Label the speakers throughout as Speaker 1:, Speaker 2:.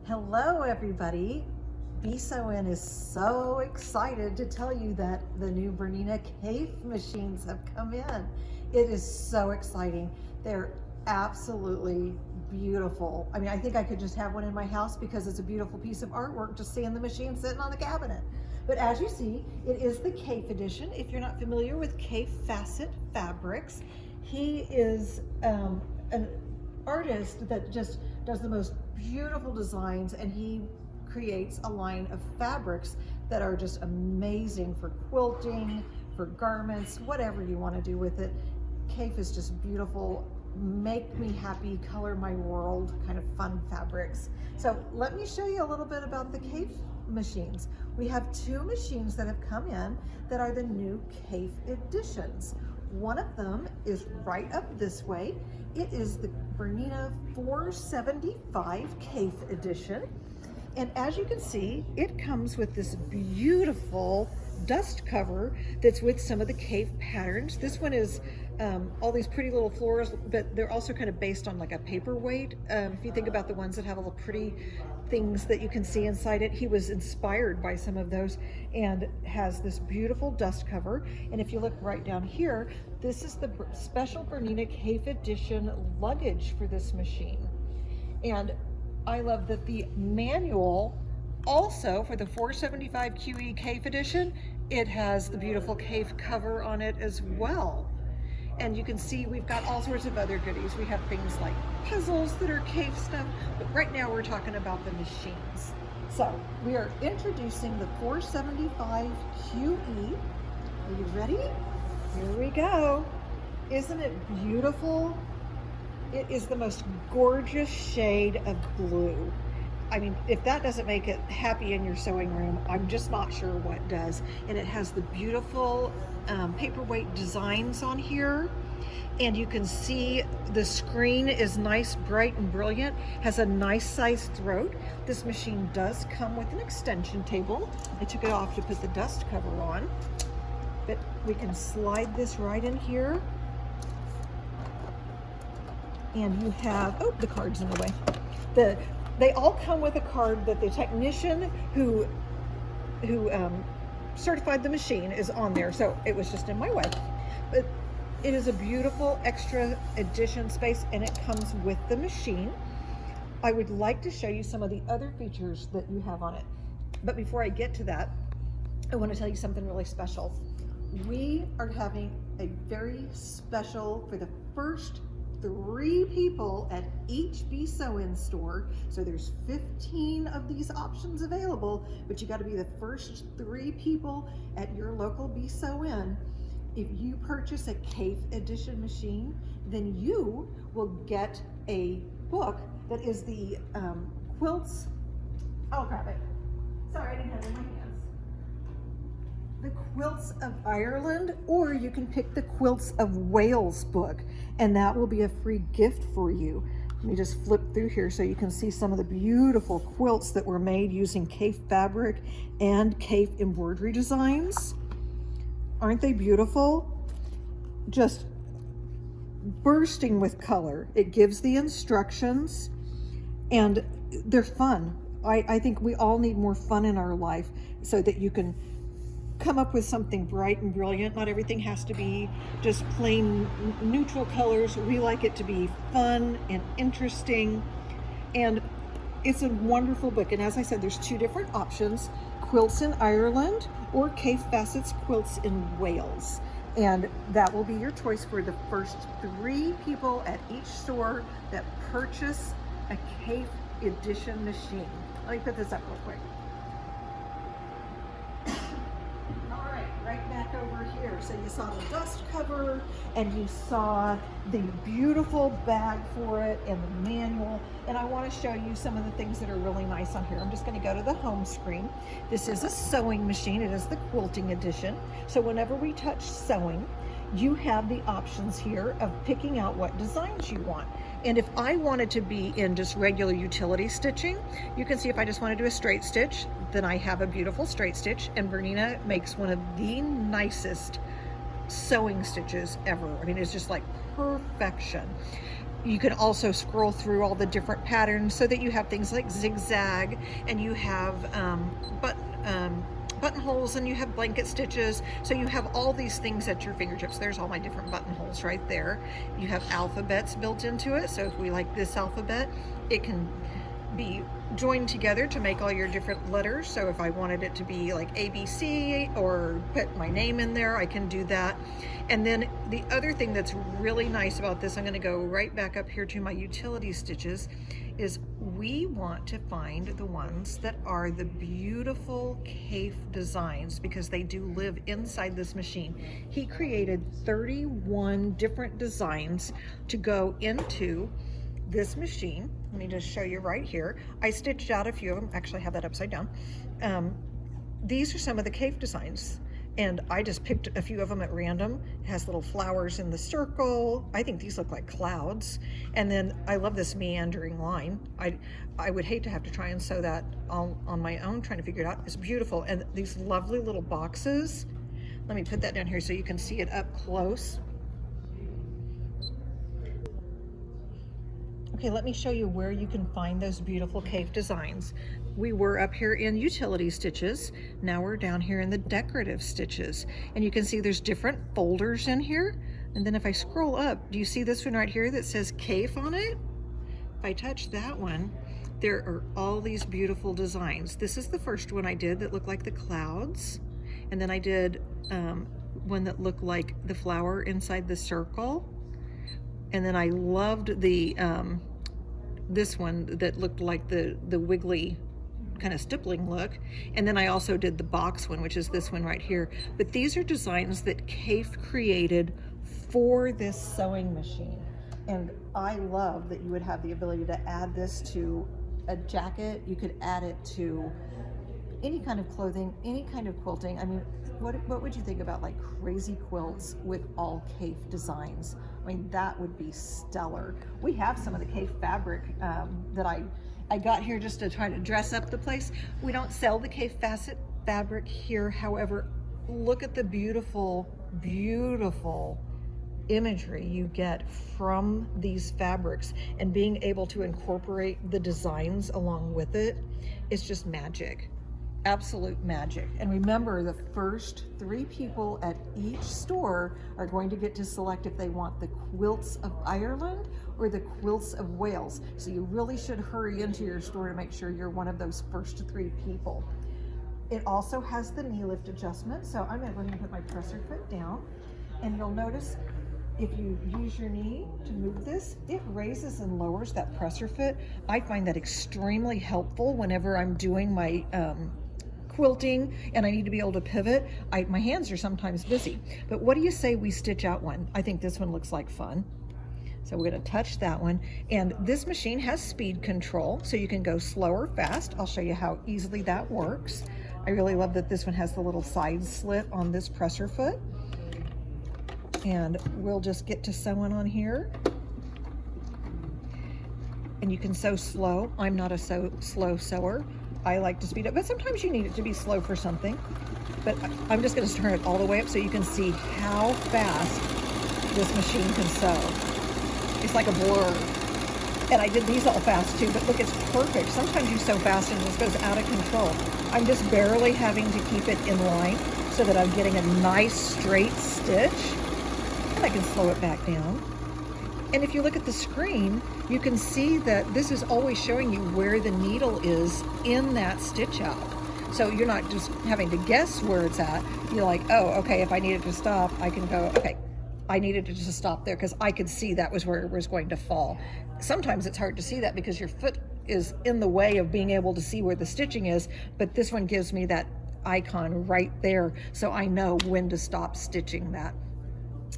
Speaker 1: Hello everybody. B-Sew-In is so excited to tell you that the new Bernina Kaffe machines have come in. It is so exciting. They're absolutely beautiful. I mean, I think I could just have one in my house because it's a beautiful piece of artwork just seeing the machine sitting on the cabinet. But as you see, it is the Kaffe edition. If you're not familiar with Kaffe Facet Fabrics, he is an artist that just does the most beautiful designs, and he creates a line of fabrics that are just amazing for quilting, for garments, whatever you want to do with it. Kaffe is just beautiful, make me happy, color my world kind of fun fabrics. So let me show you a little bit about the Kaffe machines. We have two machines that have come in that are the new Kaffe editions. One of them is right up this way. It is the Bernina 475 Kaffe edition. And as you can see, it comes with this beautiful dust cover that's with some of the Kaffe patterns. This one is all these pretty little florals, but they're also kind of based on like a paperweight. If you think about the ones that have all the pretty things that you can see inside it, he was inspired by some of those and has this beautiful dust cover. And if you look right down here, this is the special Bernina Kaffe edition luggage for this machine. And I love that the manual also for the 475 QE Kaffe edition, it has the beautiful Kaffe cover on it as well. And you can see we've got all sorts of other goodies. We have things like puzzles that are Kaffe stuff, but right now we're talking about the machines. So we are introducing the 475 QE. Are you ready? Here we go. Isn't it beautiful? It is the most gorgeous shade of blue. I mean, if that doesn't make it happy in your sewing room, I'm just not sure what does. And it has the beautiful paperweight designs on here. And you can see the screen is nice, bright, and brilliant. Has a nice sized throat. This machine does come with an extension table. I took it off to put the dust cover on. But we can slide this right in here. And you have, oh, the card's in the way. They all come with a card that the technician who certified the machine is on there, so it was just in my way. But it is a beautiful extra edition space, and it comes with the machine. I would like to show you some of the other features that you have on it. But before I get to that, I want to tell you something really special. We are having a very special, for the first 3 people at each B-Sew-In store. So there's 15 of these options available, but you got to be the first 3 people at your local B-Sew-In. If you purchase a Kaffe edition machine, then you will get a book that is the Quilts. I'll grab it. Sorry, I didn't have it in my hands. The Quilts of Ireland, or you can pick the Quilts of Wales book, and that will be a free gift for you. Let me just flip through here so you can see some of the beautiful quilts that were made using Kaffe fabric and Kaffe embroidery designs. Aren't they beautiful? Just bursting with color. It gives the instructions, and they're fun. I think we all need more fun in our life so that you can come up with something bright and brilliant. Not everything has to be just plain neutral colors. We like it to be fun and interesting, and it's a wonderful book. And as I said, there's 2 different options: Quilts in Ireland or Kaffe Facets Quilts in Wales. And that will be your choice for the first 3 people at each store that purchase a Kaffe edition machine. Let me put this up real quick. Right back over here. So you saw the dust cover, and you saw the beautiful bag for it and the manual. And I want to show you some of the things that are really nice on here. I'm just going to go to the home screen. This is a sewing machine. It is the quilting edition. So whenever we touch sewing, you have the options here of picking out what designs you want. And if I wanted to be in just regular utility stitching, you can see if I just want to do a straight stitch, then I have a beautiful straight stitch, and Bernina makes one of the nicest sewing stitches ever. I mean, it's just like perfection. you can also scroll through all the different patterns so that you have things like zigzag, and you have buttonholes, and you have blanket stitches. So you have all these things at your fingertips. There's all my different buttonholes right there. You have alphabets built into it. So if we like this alphabet, it can be joined together to make all your different letters. So if I wanted it to be like ABC or put my name in there, I can do that. And then the other thing that's really nice about this, I'm going to go right back up here to my utility stitches, is we want to find the ones that are the beautiful Kaffe designs, because they do live inside this machine. He created 31 different designs to go into this machine. Let me just show you right here. I stitched out a few of them. Actually, I have that upside down. These are some of the Kaffe designs, and I just picked a few of them at random. It has little flowers in the circle. I think these look like clouds. And then I love this meandering line. I would hate to have to try and sew that all on my own, trying to figure it out. It's beautiful. And these lovely little boxes. Let me put that down here so you can see it up close. Okay, let me show you where you can find those beautiful Kaffe designs. We were up here in utility stitches. Now we're down here in the decorative stitches. And you can see there's different folders in here. And then if I scroll up, do you see this one right here that says Kaffe on it? If I touch that one, there are all these beautiful designs. This is the first one I did that looked like the clouds. And then I did one that looked like the flower inside the circle. And then I loved the this one that looked like the wiggly kind of stippling look. And then I also did the box one, which is this one right here. But these are designs that Kaffe created for this sewing machine. And I love that you would have the ability to add this to a jacket. You could add it to any kind of clothing, any kind of quilting. I mean, what would you think about like crazy quilts with all Kaffe designs? I mean, that would be stellar. We have some of the Kaffe fabric that I got here just to try to dress up the place. We don't sell the Kaffe fabric here. However, look at the beautiful, beautiful imagery you get from these fabrics, and being able to incorporate the designs along with it is just magic. Absolute magic. And remember, the first 3 people at each store are going to get to select if they want the Quilts of Ireland or the Quilts of Wales. So you really should hurry into your store to make sure you're one of those first 3 people. It also has the knee lift adjustment. So I'm going to go ahead and put my presser foot down, and you'll notice if you use your knee to move this, it raises and lowers that presser foot. I find that extremely helpful whenever I'm doing my quilting and I need to be able to pivot. My hands are sometimes busy. But what do you say we stitch out one? I think this one looks like fun. So we're going to touch that one. And this machine has speed control, so you can go slow or fast. I'll show you how easily that works. I really love that this one has the little side slit on this presser foot. And we'll just get to sewing on here. And you can sew slow. I'm not a slow sewer. I like to speed up, but sometimes you need it to be slow for something. But I'm just going to turn it all the way up so you can see how fast this machine can sew. It's like a blur. And I did these all fast too, but look, it's perfect. Sometimes you sew fast and it just goes out of control. I'm just barely having to keep it in line so that I'm getting a nice straight stitch. And I can slow it back down. And if you look at the screen, you can see that this is always showing you where the needle is in that stitch out. So you're not just having to guess where it's at. You're like, oh, okay, if I needed to stop, I can go, okay, I needed to just stop there because I could see that was where it was going to fall. Sometimes it's hard to see that because your foot is in the way of being able to see where the stitching is, but this one gives me that icon right there, so I know when to stop stitching that.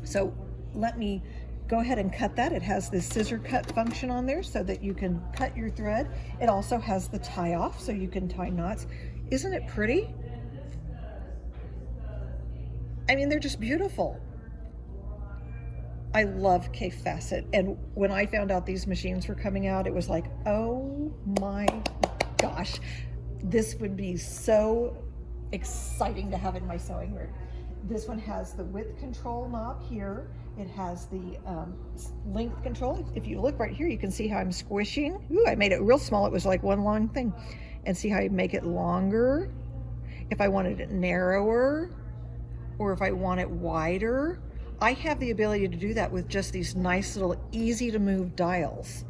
Speaker 1: So let me go ahead and cut that. It has this scissor cut function on there so that you can cut your thread. It also has the tie off so you can tie knots. Isn't it pretty? I mean, they're just beautiful. I love Kaffe Facet, and when I found out these machines were coming out, it was like, oh my gosh, this would be so exciting to have in my sewing room. This one has the width control knob here. It has the length control. If you look right here, you can see how I'm squishing. Ooh, I made it real small. It was like one long thing. And see how I make it longer. If I wanted it narrower, or if I want it wider, I have the ability to do that with just these nice little easy to move dials.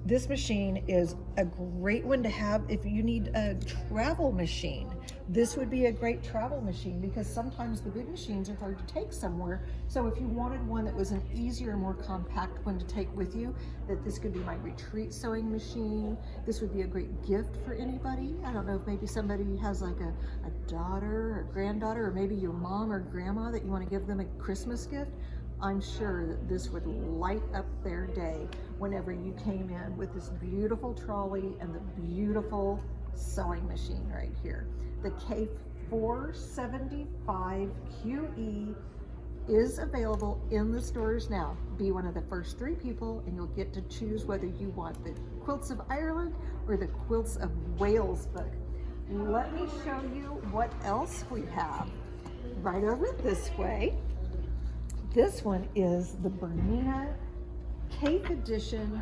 Speaker 1: This machine is a great one to have if you need a travel machine. This would be a great travel machine because sometimes the big machines are hard to take somewhere. So if you wanted one that was an easier, more compact one to take with you, that this could be my retreat sewing machine. This would be a great gift for anybody. I don't know if maybe somebody has like a daughter or granddaughter, or maybe your mom or grandma that you want to give them a Christmas gift. I'm sure that this would light up their day whenever you came in with this beautiful trolley and the beautiful sewing machine right here. The Kaffe 475QE is available in the stores now. Be one of the first 3 people and you'll get to choose whether you want the Quilts of Ireland or the Quilts of Wales book. Let me show you what else we have. Right over this way. This one is the Bernina Kaffe Edition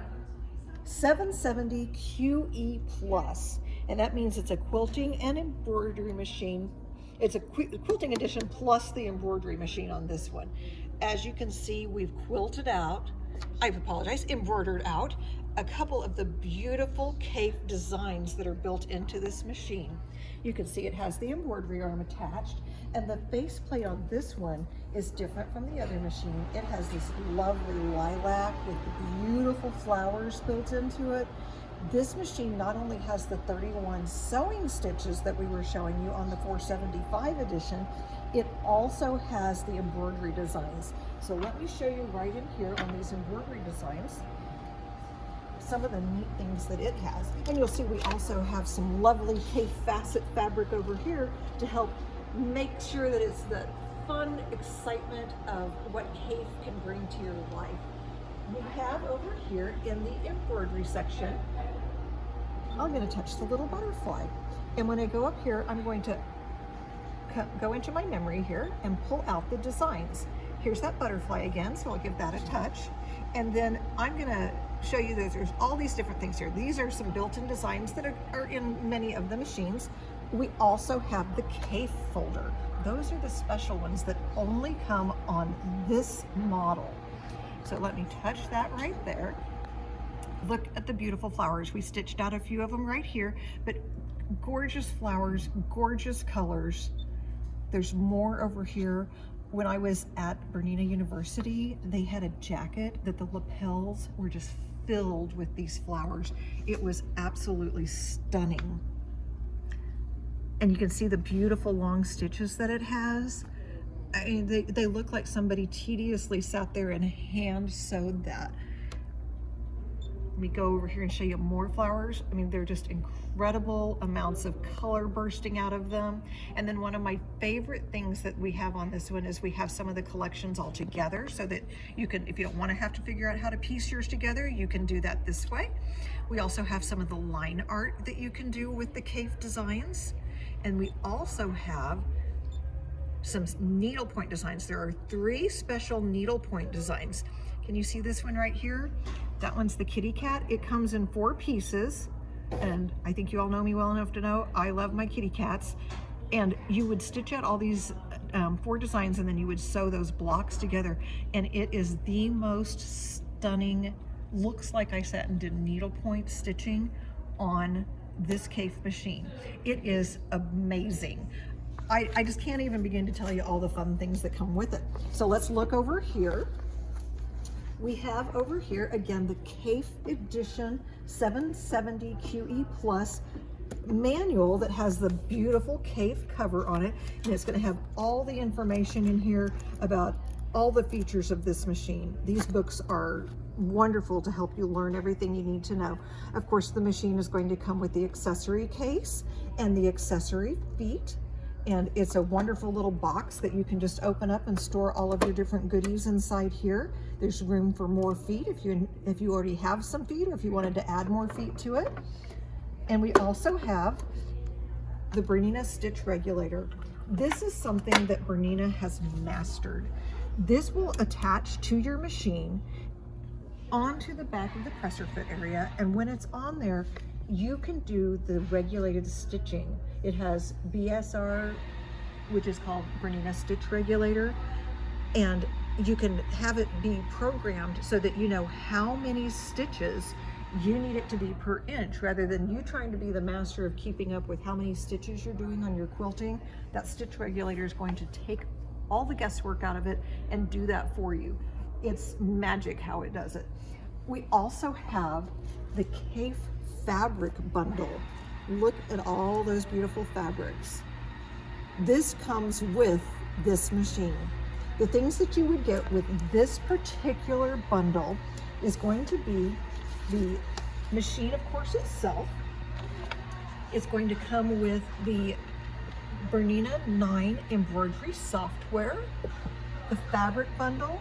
Speaker 1: 770QE Plus, and that means it's a quilting and embroidery machine. It's a quilting edition plus the embroidery machine on this one. As you can see, we've embroidered out a couple of the beautiful Kaffe designs that are built into this machine. You can see it has the embroidery arm attached, and the faceplate on this one is different from the other machine. It has this lovely lilac with beautiful flowers built into it. This machine not only has the 31 sewing stitches that we were showing you on the 475 edition, it also has the embroidery designs. So let me show you right in here on these embroidery designs some of the neat things that it has. And you'll see we also have some lovely Kaffe facet fabric over here to help make sure that it's the fun excitement of what Kaffe can bring to your life. We have over here in the embroidery section, I'm going to touch the little butterfly. And when I go up here, I'm going to go into my memory here and pull out the designs. Here's that butterfly again, so I'll give that a touch. And then I'm going to show you that there's all these different things here. These are some built-in designs that are in many of the machines. We also have the Kaffe folder. Those are the special ones that only come on this model. So let me touch that right there. Look at the beautiful flowers. We stitched out a few of them right here, but gorgeous flowers, gorgeous colors. There's more over here. When I was at Bernina University, they had a jacket that the lapels were just filled with these flowers. It was absolutely stunning. And you can see the beautiful long stitches that it has. I mean, they look like somebody tediously sat there and hand sewed that. Let me go over here and show you more flowers. I mean, they're just incredible amounts of color bursting out of them. And then one of my favorite things that we have on this one is we have some of the collections all together so that you can, if you don't want to have to figure out how to piece yours together, you can do that this way. We also have some of the line art that you can do with the Kaffe designs. And we also have some needlepoint designs. There are 3 special needlepoint designs. Can you see this one right here? That one's the kitty cat. It comes in 4 pieces, and I think you all know me well enough to know I love my kitty cats. And you would stitch out all these 4 designs, and then you would sew those blocks together, and it is the most stunning, looks like I sat and did needlepoint stitching on this Kaffe machine. It is amazing. I just can't even begin to tell you all the fun things that come with it. So let's look over here. We have over here, again, the Kaffe Edition 770 QE Plus manual that has the beautiful Kaffe cover on it. And it's going to have all the information in here about all the features of this machine. These books are wonderful to help you learn everything you need to know. Of course, the machine is going to come with the accessory case and the accessory feet. And it's a wonderful little box that you can just open up and store all of your different goodies inside here. There's room for more feet if you already have some feet, or if you wanted to add more feet to it. And we also have the Bernina Stitch Regulator. This is something that Bernina has mastered. This will attach to your machine onto the back of the presser foot area, and when it's on there, you can do the regulated stitching. It has BSR, which is called Bernina Stitch Regulator, and you can have it be programmed so that you know how many stitches you need it to be per inch, rather than you trying to be the master of keeping up with how many stitches you're doing on your quilting. That stitch regulator is going to take all the guesswork out of it and do that for you. It's magic how it does it. We also have the Kaffe fabric bundle. Look at all those beautiful fabrics. This comes with this machine. The things that you would get with this particular bundle is going to be the machine, of course, itself. It's going to come with the Bernina 9 embroidery software, the fabric bundle,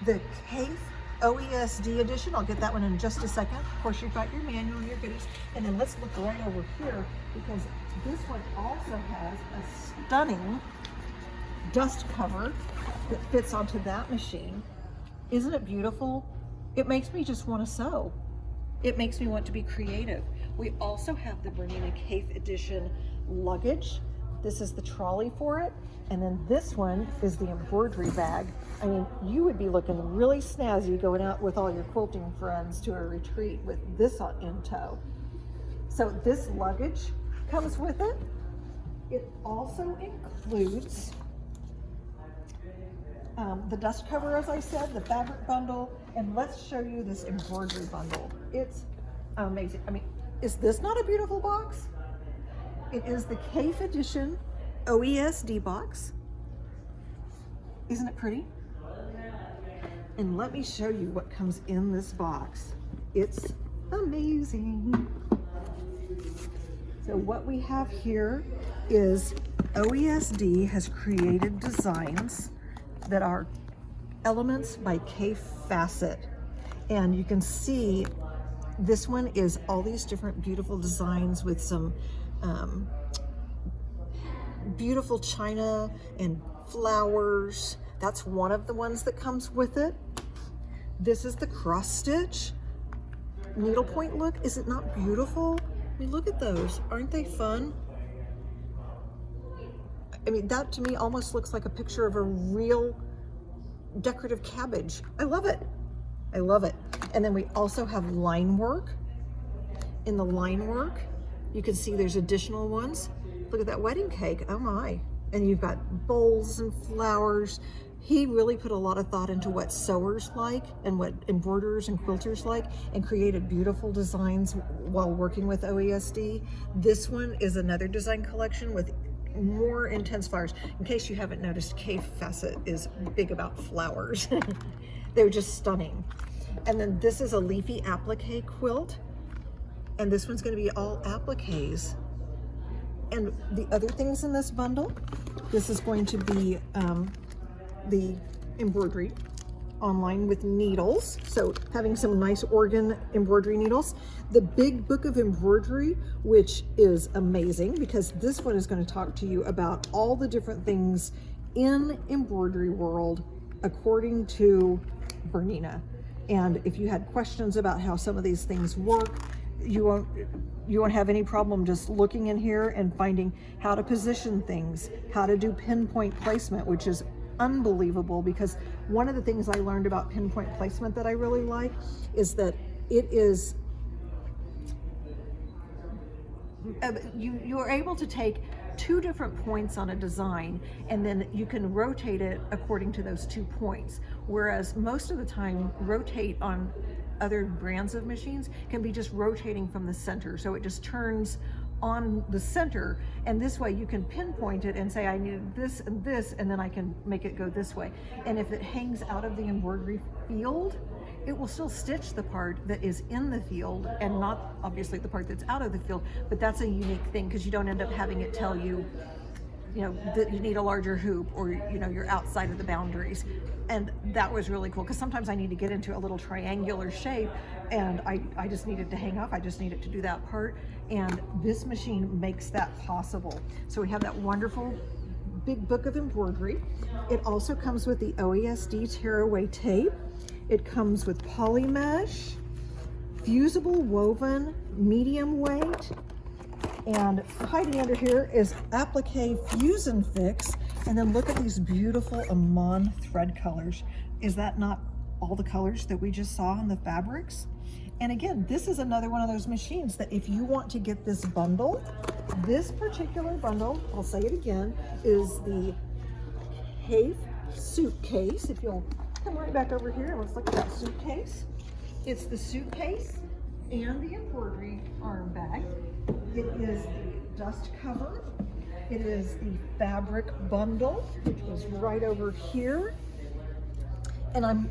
Speaker 1: the Kaffe OESD edition. I'll get that one in just a second. Of course, you've got your manual and your goodies. And then let's look right over here, because this one also has a stunning dust cover that fits onto that machine. Isn't it beautiful? It makes me just want to sew. It makes me want to be creative. We also have the Bernina Kaffe edition luggage. This is the trolley for it. And then this one is the embroidery bag. I mean, you would be looking really snazzy going out with all your quilting friends to a retreat with this in tow. So this luggage comes with it. It also includes the dust cover, as I said, the fabric bundle, and let's show you this embroidery bundle. It's amazing. I mean, is this not a beautiful box? It is the Kaffe edition OESD box. Isn't it pretty? And let me show you what comes in this box. It's amazing. So what we have here is OESD has created designs that are elements by Kaffe Facet. And you can see this one is all these different beautiful designs with some beautiful china and flowers. That's one of the ones that comes with it. This is the cross stitch needlepoint look. Is it not beautiful? I mean, look at those. Aren't they fun? I mean, that to me almost looks like a picture of a real decorative cabbage. I love it. I love it. And then we also have line work. In the line work, you can see there's additional ones. Look at that wedding cake. Oh my. And you've got bowls and flowers. He really put a lot of thought into what sewers like and what embroiderers and quilters like, and created beautiful designs while working with OESD. This one is another design collection with more intense flowers. In case you haven't noticed, Kaffe Facet is big about flowers. They're just stunning. And then this is a Leafy applique quilt, and this one's going to be all appliques. And the other things in this bundle, this is going to be the embroidery online with needles, so having some nice organ embroidery needles. The big book of embroidery, which is amazing because this one is going to talk to you about all the different things in embroidery world according to Bernina. And if you had questions about how some of these things work, you won't have any problem just looking in here and finding how to position things, how to do pinpoint placement, which is unbelievable, because one of the things I learned about pinpoint placement that I really like is that it is you are able to take two different points on a design, and then you can rotate it according to those 2 points, whereas most of the time rotate on other brands of machines can be just rotating from the center, so it just turns on the center, and this way you can pinpoint it and say I needed this, and then I can make it go this way. And if it hangs out of the embroidery field, it will still stitch the part that is in the field and not obviously the part that's out of the field. But that's a unique thing, because you don't end up having it tell you, that you need a larger hoop, or you're outside of the boundaries. And that was really cool, because sometimes I need to get into a little triangular shape and I just need it to hang off. I just need it to do that part, and this machine makes that possible. So we have that wonderful big book of embroidery. It also comes with the OESD tearaway tape. It comes with poly mesh, fusible woven, medium weight, and hiding under here is Applique Fusion Fix. And then look at these beautiful Amon thread colors. Is that not all the colors that we just saw in the fabrics? And again, this is another one of those machines that if you want to get this bundle, this particular bundle, I'll say it again, is the Kaffe suitcase. If you'll come right back over here, let's look at that suitcase. It's the suitcase and the embroidery arm bag. It is the dust cover. It is the fabric bundle, which was right over here. And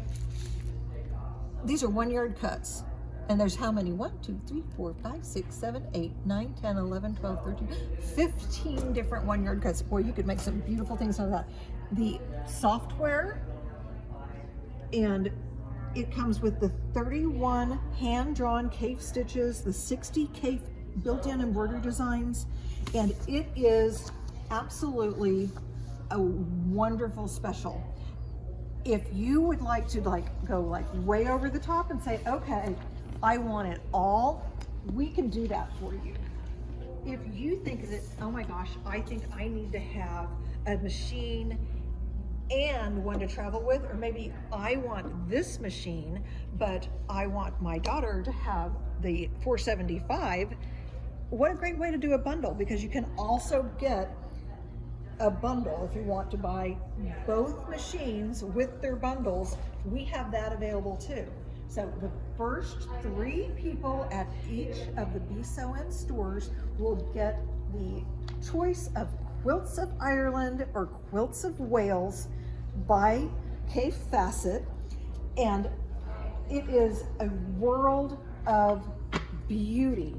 Speaker 1: these are 1 yard cuts. And there's how many? 1, 2, 3, 4, 5, 6, 7, 8, 9, 10, 11, 12, 13, 15 different 1 yard cuts. Boy, you could make some beautiful things out of that. The software, and it comes with the 31 hand-drawn Kaffe stitches, the 60 Kaffe built-in embroidery designs, and it is absolutely a wonderful special. If you would like to go way over the top and say, okay, I want it all, we can do that for you. If you think that, oh my gosh, I think I need to have a machine and one to travel with, or maybe I want this machine, but I want my daughter to have the 475, what a great way to do a bundle, because you can also get a bundle if you want to buy both machines with their bundles. We have that available too. So the first 3 people at each of the Be Sew In stores will get the choice of Quilts of Ireland or Quilts of Wales by Kaffe Fassett, and it is a world of beauty,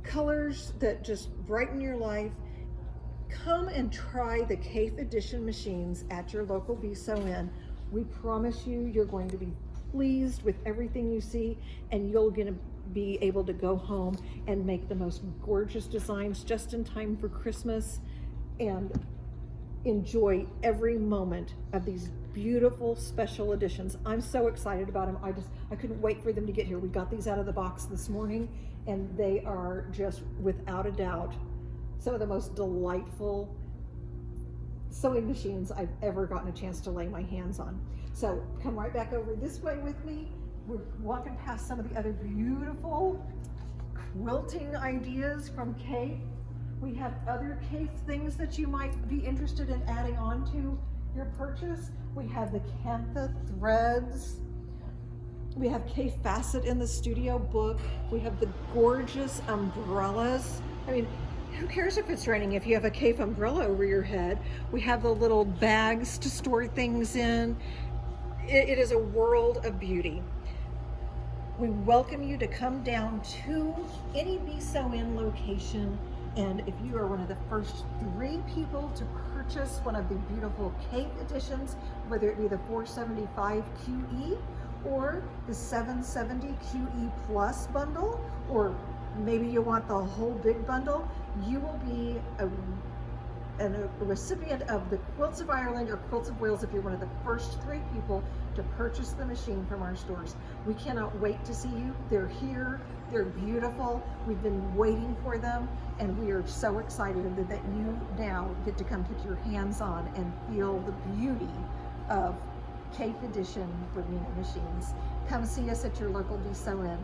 Speaker 1: colors that just brighten your life. Come and try the Kaffe Edition machines at your local Be Sew In. We promise you're going to be pleased with everything you see, and you're going to be able to go home and make the most gorgeous designs just in time for Christmas and enjoy every moment of these beautiful special editions. I'm so excited about them. I couldn't wait for them to get here. We got these out of the box this morning, and they are just, without a doubt, some of the most delightful sewing machines I've ever gotten a chance to lay my hands on. So come right back over this way with me. We're walking past some of the other beautiful quilting ideas from Kaffe. We have other Kaffe things that you might be interested in adding on to your purchase. We have the Cantha threads. We have Kaffe Fassett in the studio book. We have the gorgeous umbrellas. I mean, who cares if it's raining if you have a Kaffe umbrella over your head? We have the little bags to store things in. It is a world of beauty. We welcome you to come down to any Be Sew In location, and if you are one of the first 3 people to purchase one of the beautiful Kaffe editions, whether it be the 475 QE or the 770 QE Plus bundle, or maybe you want the whole big bundle, you will be a recipient of the Quilts of Ireland or Quilts of Wales if you're one of the first 3 people to purchase the machine from our stores. We cannot wait to see you. They're here, they're beautiful. We've been waiting for them, and we are so excited that you now get to come get your hands on and feel the beauty of Kaffe Edition Bernina machines. Come see us at your local Be Sew In.